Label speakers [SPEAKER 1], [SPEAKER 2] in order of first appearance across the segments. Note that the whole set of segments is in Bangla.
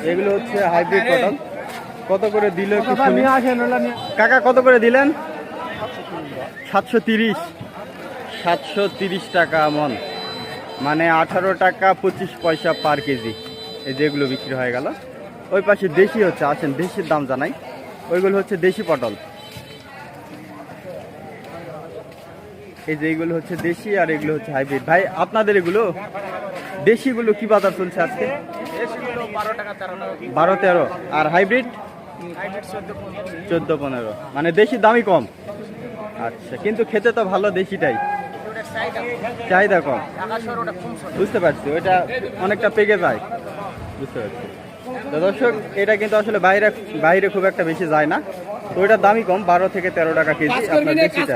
[SPEAKER 1] এগুলো হচ্ছে হাইব্রিড পটল। কত করে দিল কাকা, কত করে দিলেন? 730। 730 টাকা মন, মানে 18 টাকা 25 পয়সা পার কেজি। এই যেগুলো বিক্রি হয়ে গেল। ওই পাশে দেশি হচ্ছে, আসেন দেশির দাম জানাই। ওইগুলো হচ্ছে দেশি পটল। এই যে এইগুলো হচ্ছে দেশি আর এগুলো হচ্ছে হাইব্রিড। ভাই আপনাদের এগুলো দেশিগুলো কি বাজার চলছে আজকে? 12-13। আর হাইব্রিড 14-15, মানে দেশির দামই কম। আচ্ছা, কিন্তু খেতে তো ভালো দেশিটাই, চাহিদা কম। বুঝতে পারছি, ওইটা অনেকটা পেকে যায়। বুঝতে পারছি। তো দর্শক, এটা কিন্তু আসলে বাইরে খুব একটা বেশি যায় না, তো ওইটার দামই কম, 12 থেকে 13 টাকা কেজি আপনার দেশিটা।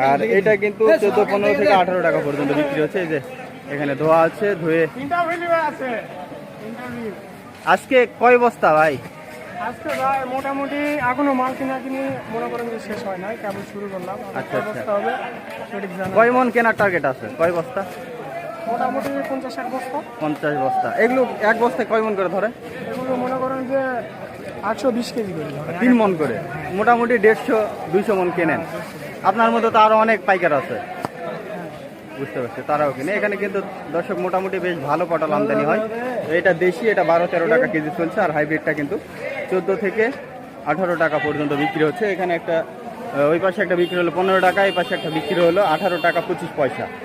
[SPEAKER 1] আর এটা কিন্তু 14-15 থেকে 18 টাকা পর্যন্ত বিক্রি হচ্ছে। এই যে এখানে ধোয়া আছে, ধুয়ে। আজকে কয় বস্তা ভাই?
[SPEAKER 2] আজকে ভাই মোটামুটি এখনো মাল কিনি মনে করেন যে শেষ হয় নাই, কেবল শুরু করলাম।
[SPEAKER 1] আচ্ছা
[SPEAKER 2] বস্তা হবে সঠিক জানা।
[SPEAKER 1] কয় মন কেনার টার্গেট আছে? কয় বস্তা?
[SPEAKER 2] মোটামুটি 50-60 বস্তা।
[SPEAKER 1] 50 বস্তা। এগুলো এক বস্তায় কয় মন করে ধরে?
[SPEAKER 2] এগুলো মনে করেন যে 820 কেজি করে ধরে।
[SPEAKER 1] 3 মন করে, মোটামুটি 150-200 মন কেনেন। আপনার মতো তো আরো অনেক পাইকার আছে। বুঝতে পারছি, তারাও কিনে। এখানে কিন্তু দর্শক মোটামুটি বেশ ভালো পটল আমদানি হয়। এটা দেশি, এটা 12-13 টাকা কেজি চলছে। আর হাইব্রিডটা কিন্তু 14 থেকে 18 টাকা পর্যন্ত বিক্রি হচ্ছে। এখানে একটা ওই পাশে একটা বিক্রি হলো 15 টাকা, এই পাশে একটা বিক্রি হলো 18 টাকা 25 পয়সা।